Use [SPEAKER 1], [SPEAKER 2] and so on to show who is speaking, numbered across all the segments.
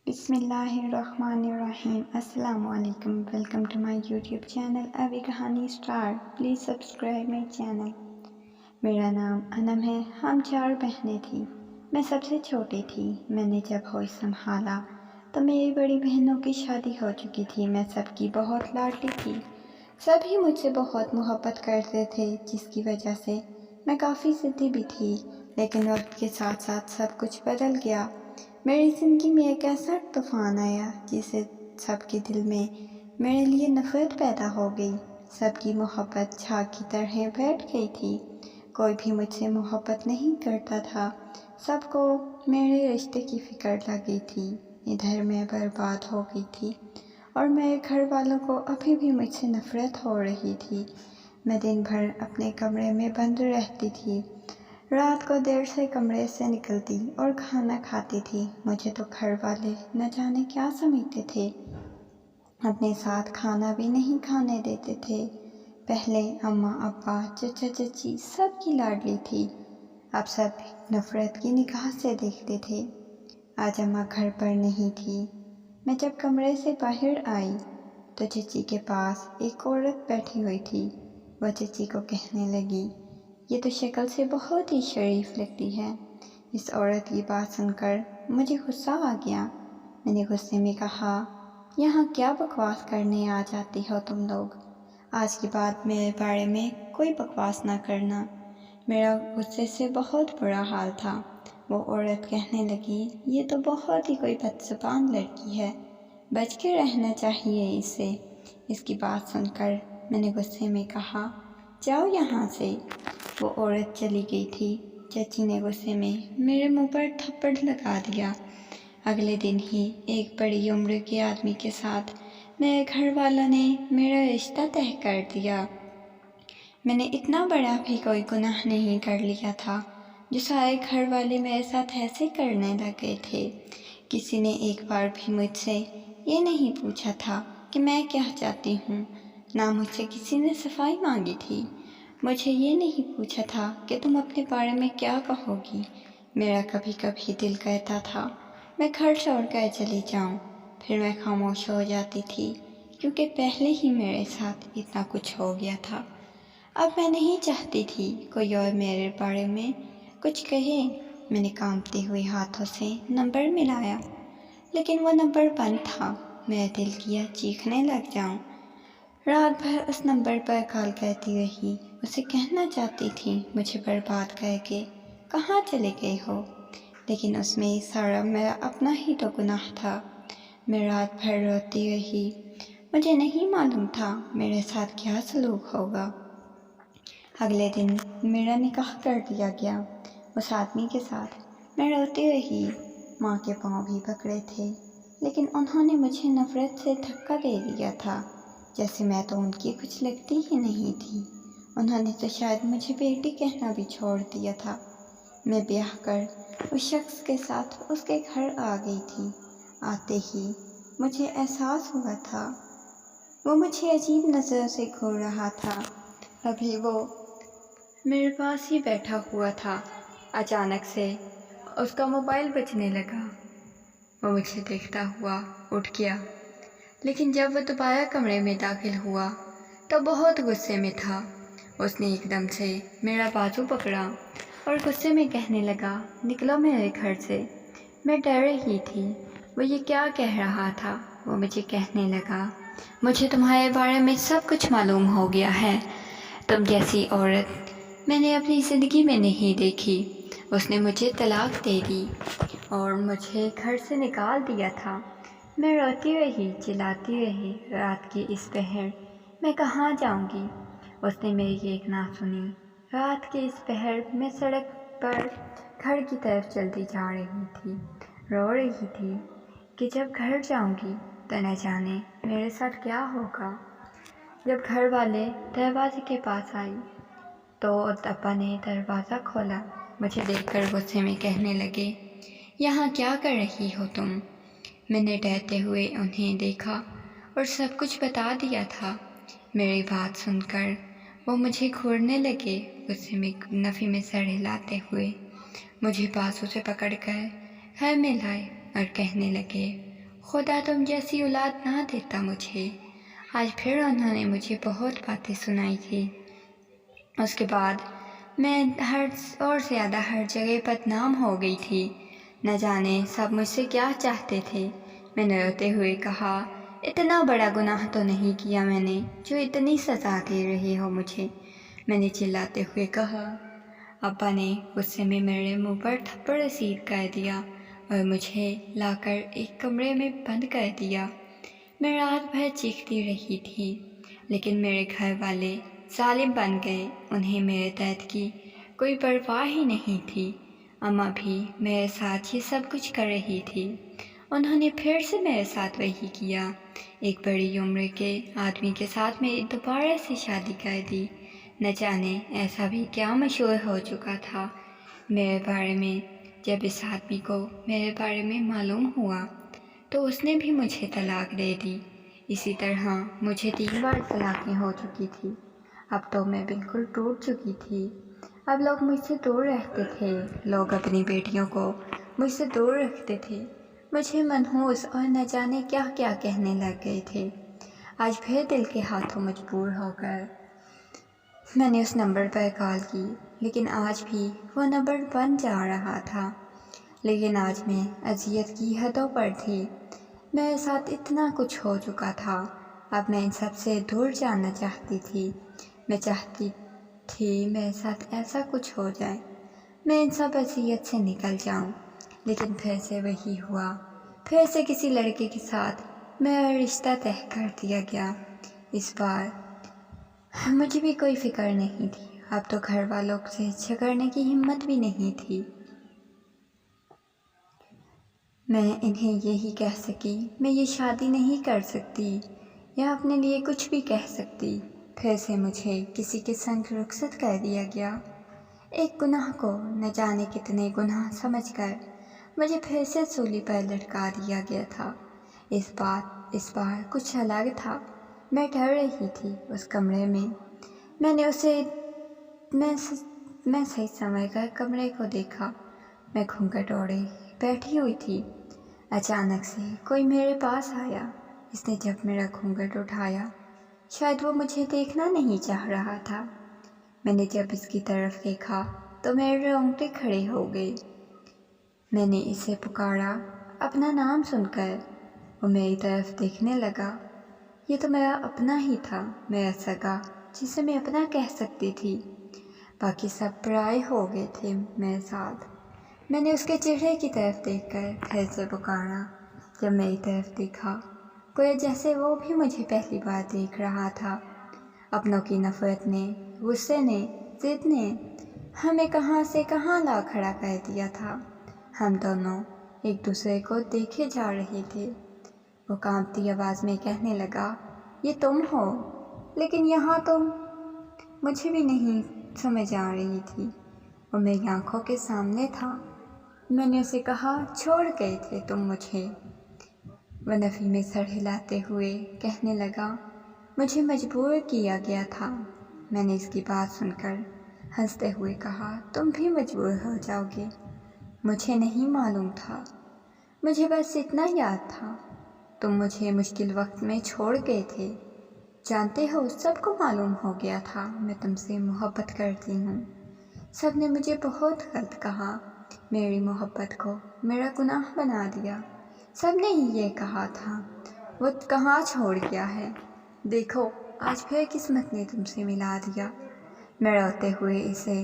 [SPEAKER 1] بسم اللہ الرحمن الرحیم۔ السلام علیکم، welcome to my YouTube channel ابھی کہانی star. Please subscribe my channel. میرا نام انم ہے، ہم 4 بہنیں تھیں، میں سب سے چھوٹی تھی۔ میں نے جب ہوش سنبھالا تو میری بڑی بہنوں کی شادی ہو چکی تھی۔ میں سب کی بہت لاڈلی تھی، سبھی مجھ سے بہت محبت کرتے تھے، جس کی وجہ سے میں کافی ضدی بھی تھی۔ لیکن وقت کے ساتھ ساتھ سب کچھ بدل گیا۔ میری زندگی میں ایک ایسا طوفان آیا جس سے سب کے دل میں میرے لیے نفرت پیدا ہو گئی۔ سب کی محبت چھا کی طرح بیٹھ گئی تھی، کوئی بھی مجھ سے محبت نہیں کرتا تھا۔ سب کو میرے رشتے کی فکر لگی تھی۔ ادھر میں برباد ہو گئی تھی اور میرے گھر والوں کو ابھی بھی مجھ سے نفرت ہو رہی تھی۔ میں دن بھر اپنے کمرے میں بند رہتی تھی، رات کو دیر سے کمرے سے نکلتی اور کھانا کھاتی تھی۔ مجھے تو گھر والے نہ جانے کیا سمجھتے تھے، اپنے ساتھ کھانا بھی نہیں کھانے دیتے تھے۔ پہلے اماں ابا چچا چچی سب کی لاڈلی تھی، اب سب نفرت کی نگاہ سے دیکھتے تھے۔ آج اماں گھر پر نہیں تھی۔ میں جب کمرے سے باہر آئی تو چچی کے پاس ایک عورت بیٹھی ہوئی تھی۔ وہ چچی کو کہنے لگی، یہ تو شکل سے بہت ہی شریف لگتی ہے۔ اس عورت کی بات سن کر مجھے غصہ آ گیا۔ میں نے غصے میں کہا، یہاں کیا بکواس کرنے آ جاتی ہو تم لوگ؟ آج کے بعد میرے بارے میں کوئی بکواس نہ کرنا۔ میرا غصے سے بہت برا حال تھا۔ وہ عورت کہنے لگی، یہ تو بہت ہی کوئی بدزبان لڑکی ہے، بچ کے رہنا چاہیے اس سے۔ اس کی بات سن کر میں نے غصے میں کہا، جاؤ یہاں سے۔ وہ عورت چلی گئی تھی۔ چچی نے غصے میں میرے منہ پر تھپڑ لگا دیا۔ اگلے دن ہی ایک بڑی عمر کے آدمی کے ساتھ میرے گھر والوں نے میرا رشتہ طے کر دیا۔ میں نے اتنا بڑا بھی کوئی گناہ نہیں کر لیا تھا جو سارے گھر والے میرے ساتھ ایسے کرنے لگے تھے۔ کسی نے ایک بار بھی مجھ سے یہ نہیں پوچھا تھا کہ میں کیا چاہتی ہوں، نہ مجھ سے کسی نے صفائی مانگی تھی۔ مجھے یہ نہیں پوچھا تھا کہ تم اپنے بارے میں کیا کہو گی۔ میرا کبھی کبھی دل کرتا تھا میں گھر چھوڑ کر چلی جاؤں، پھر میں خاموش ہو جاتی تھی، کیونکہ پہلے ہی میرے ساتھ اتنا کچھ ہو گیا تھا۔ اب میں نہیں چاہتی تھی کوئی اور میرے بارے میں کچھ کہے۔ میں نے کانپتے ہوئے ہاتھوں سے نمبر ملایا، لیکن وہ نمبر بند تھا۔ میرا دل کیا چیخنے لگ جاؤں۔ رات بھر اس نمبر پر کال کرتی رہی، اسے کہنا چاہتی تھی مجھے برباد کر کے کہاں چلے گئے ہو، لیکن اس میں سارا میرا اپنا ہی تو گناہ تھا۔ میں رات بھر روتی رہی، مجھے نہیں معلوم تھا میرے ساتھ کیا سلوک ہوگا۔ اگلے دن میرا نکاح کر دیا گیا اس آدمی کے ساتھ۔ میں روتی رہی، ماں کے پاؤں بھی پکڑے تھے، لیکن انہوں نے مجھے نفرت سے دھکا دے دیا تھا، جیسے میں تو ان کی کچھ لگتی ہی نہیں تھی۔ انہوں نے تو شاید مجھے بیٹی کہنا بھی چھوڑ دیا تھا۔ میں بیاہ کر اس شخص کے ساتھ اس کے گھر آ گئی تھی۔ آتے ہی مجھے احساس ہوا تھا وہ مجھے عجیب نظر سے گھور رہا تھا۔ ابھی وہ میرے پاس ہی بیٹھا ہوا تھا، اچانک سے اس کا موبائل بجنے لگا۔ وہ مجھے دیکھتا ہوا اٹھ گیا، لیکن جب وہ دوبارہ کمرے میں داخل ہوا تو بہت غصے میں تھا۔ اس نے ایک دم سے میرا بازو پکڑا اور غصے میں کہنے لگا، نکلو میرے گھر سے۔ میں ڈر رہی تھی وہ یہ کیا کہہ رہا تھا۔ وہ مجھے کہنے لگا، مجھے تمہارے بارے میں سب کچھ معلوم ہو گیا ہے، تم جیسی عورت میں نے اپنی زندگی میں نہیں دیکھی۔ اس نے مجھے طلاق دے دی اور مجھے گھر سے نکال دیا تھا۔ میں روتی رہی، چلاتی رہی، رات کی اس پہر میں کہاں جاؤں گی۔ اس نے میری ایک نہ سنی۔ رات کے اس پہر میں سڑک پر گھر کی طرف چلتی جا رہی تھی، رو رہی تھی کہ جب گھر جاؤں گی تو نہ جانے میرے ساتھ کیا ہوگا۔ جب گھر والے دروازے کے پاس آئی تو ابا نے دروازہ کھولا۔ مجھے دیکھ کر غصے میں کہنے لگے، یہاں کیا کر رہی ہو تم؟ میں نے ڈرتے ہوئے انہیں دیکھا اور سب کچھ بتا دیا تھا۔ میری بات سن کر وہ مجھے گھورنے لگے، غصے میں نفی میں سر ہلاتے ہوئے مجھے بازو سے پکڑ کر گھر میں لائے اور کہنے لگے، خدا تم جیسی اولاد نہ دیتا مجھے۔ آج پھر انہوں نے مجھے بہت باتیں سنائی تھی۔ اس کے بعد میں زیادہ ہر جگہ بدنام ہو گئی تھی۔ نہ جانے سب مجھ سے کیا چاہتے تھے۔ میں نے روتے ہوئے کہا، اتنا بڑا گناہ تو نہیں کیا میں نے جو اتنی سزا دے رہے ہو مجھے۔ میں نے چلاتے ہوئے کہا۔ ابا نے غصے میں میرے منہ پر تھپڑ رسید کر دیا اور مجھے لا کر ایک کمرے میں بند کر دیا۔ میں رات بھر چیختی رہی تھی، لیکن میرے گھر والے ظالم بن گئے۔ انہیں میرے درد کی کوئی پرواہ ہی نہیں تھی۔ اماں بھی میرے ساتھ یہ سب کچھ کر رہی تھی۔ انہوں نے پھر سے میرے ساتھ وہی کیا۔ ایک بڑی عمر کے آدمی کے ساتھ میری دوبارہ سے شادی کر دی۔ نہ جانے ایسا بھی کیا مشہور ہو چکا تھا میرے بارے میں۔ جب اس آدمی کو میرے بارے میں معلوم ہوا تو اس نے بھی مجھے طلاق دے دی۔ اسی طرح مجھے 3 بار طلاقیں ہو چکی تھی۔ اب تو میں بالکل ٹوٹ چکی تھی۔ اب لوگ مجھ سے دور رہتے تھے۔ لوگ اپنی بیٹیوں کو مجھ سے دور رکھتے تھے۔ مجھے منحوس اور نہ جانے کیا کیا کہنے لگ گئے تھے۔ آج پھر دل کے ہاتھوں مجبور ہو کر میں نے اس نمبر پر کال کی، لیکن آج بھی وہ نمبر بند جا رہا تھا۔ لیکن آج میں اذیت کی حدوں پر تھی۔ میرے ساتھ اتنا کچھ ہو چکا تھا۔ اب میں ان سب سے دور جانا چاہتی تھی۔ میں چاہتی تھی میرے ساتھ ایسا کچھ ہو جائے، میں ان سب اذیت سے نکل جاؤں۔ لیکن پھر سے وہی ہوا۔ پھر سے کسی لڑکے کے ساتھ میرا رشتہ طے کر دیا گیا۔ اس بار مجھے بھی کوئی فکر نہیں تھی۔ اب تو گھر والوں سے جھگڑنے کی ہمت بھی نہیں تھی۔ میں انہیں یہی کہہ سکی، میں یہ شادی نہیں کر سکتی یا اپنے لیے کچھ بھی کہہ سکتی۔ پھر سے مجھے کسی کے سنگ رخصت کر دیا گیا۔ ایک گناہ کو نہ جانے کتنے گناہ سمجھ کر مجھے پھر سے سولی پر لٹکا دیا گیا تھا۔ اس بار کچھ الگ تھا۔ میں ڈر رہی تھی اس کمرے میں۔ میں صحیح سمجھ کر کمرے کو دیکھا۔ میں گھونگھٹ اوڑھے بیٹھی ہوئی تھی۔ اچانک سے کوئی میرے پاس آیا۔ اس نے جب میرا گھونگھٹ اٹھایا، شاید وہ مجھے دیکھنا نہیں چاہ رہا تھا۔ میں نے جب اس کی طرف دیکھا تو میرے رونگٹے کھڑے ہو گئے۔ میں نے اسے پکارا اپنا نام سن کر۔ وہ میری طرف دیکھنے لگا۔ یہ تو میرا اپنا ہی تھا، میرا سگا، جسے میں اپنا کہہ سکتی تھی۔ باقی سب پرائے ہو گئے تھے میرے ساتھ۔ میں نے اس کے چہرے کی طرف دیکھ کر پھر سے پکارا۔ جب میری طرف دیکھا، گویا جیسے وہ بھی مجھے پہلی بار دیکھ رہا تھا۔ اپنوں کی نفرت نے، غصے نے، ضد نے ہمیں کہاں سے کہاں لا کھڑا کر دیا تھا۔ ہم دونوں ایک دوسرے کو دیکھے جا رہے تھے۔ وہ کانپتی آواز میں کہنے لگا، یہ تم ہو؟ لیکن یہاں تم؟ مجھے بھی نہیں سمجھ آ رہی تھی۔ وہ میری آنکھوں کے سامنے تھا۔ میں نے اسے کہا، چھوڑ گئے تھے تم مجھے؟ وہ نفی میں سر ہلاتے ہوئے کہنے لگا، مجھے مجبور کیا گیا تھا۔ میں نے اس کی بات سن کر ہنستے ہوئے کہا، تم بھی مجبور ہو جاؤ گے؟ مجھے نہیں معلوم تھا۔ مجھے بس اتنا یاد تھا، تم مجھے مشکل وقت میں چھوڑ گئے تھے۔ جانتے ہو، سب کو معلوم ہو گیا تھا میں تم سے محبت کرتی ہوں۔ سب نے مجھے بہت غلط کہا، میری محبت کو میرا گناہ بنا دیا۔ سب نے ہی یہ کہا تھا، وہ کہاں چھوڑ گیا ہے؟ دیکھو، آج پھر قسمت نے تم سے ملا دیا۔ میں روتے ہوئے اسے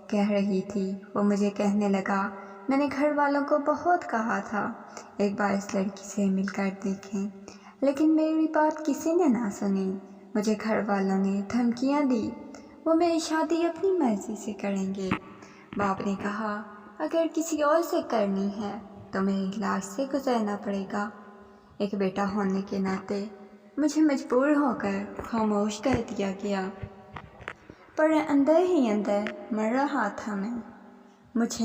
[SPEAKER 1] کہہ رہی تھی۔ وہ مجھے کہنے لگا، میں نے گھر والوں کو بہت کہا تھا ایک بار اس لڑکی سے مل کر دیکھیں، لیکن میری بات کسی نے نہ سنی۔ مجھے گھر والوں نے دھمکیاں دی، وہ میری شادی اپنی مرضی سے کریں گے۔ باپ نے کہا، اگر کسی اور سے کرنی ہے تو میری لاش سے گزرنا پڑے گا۔ ایک بیٹا ہونے کے ناطے مجھے مجبور ہو کر خاموش کر دیا گیا، پر اندر ہی اندر مر رہا تھا میں۔ مجھے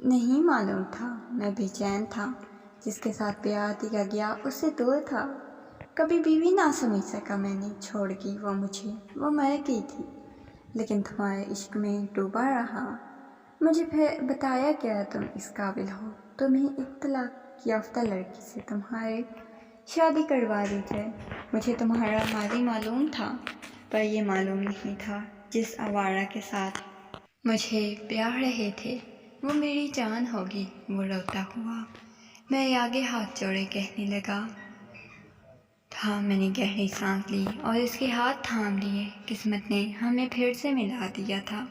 [SPEAKER 1] نہیں معلوم تھا، میں بے چین تھا۔ جس کے ساتھ پیار دیا گیا اس سے دور تھا۔ کبھی بھی نہ سمجھ سکا میں نے، چھوڑ گئی وہ مجھے، وہ مر گئی تھی۔ لیکن تمہارے عشق میں ڈوبا رہا۔ مجھے پھر بتایا گیا تم اس قابل ہو، تمہیں ایک طلاق یافتہ لڑکی سے تمہاری شادی کروا دی جائے۔ مجھے تمہارا ماضی معلوم تھا، پر یہ معلوم نہیں تھا جس آوارہ کے ساتھ مجھے پیار رہے تھے وہ میری جان ہوگی۔ وہ روتا ہوا میں آگے ہاتھ جوڑے کہنے لگا تھا۔ میں نے گہری سانس لی اور اس کے ہاتھ تھام لیے۔ قسمت نے ہمیں پھر سے ملا دیا تھا۔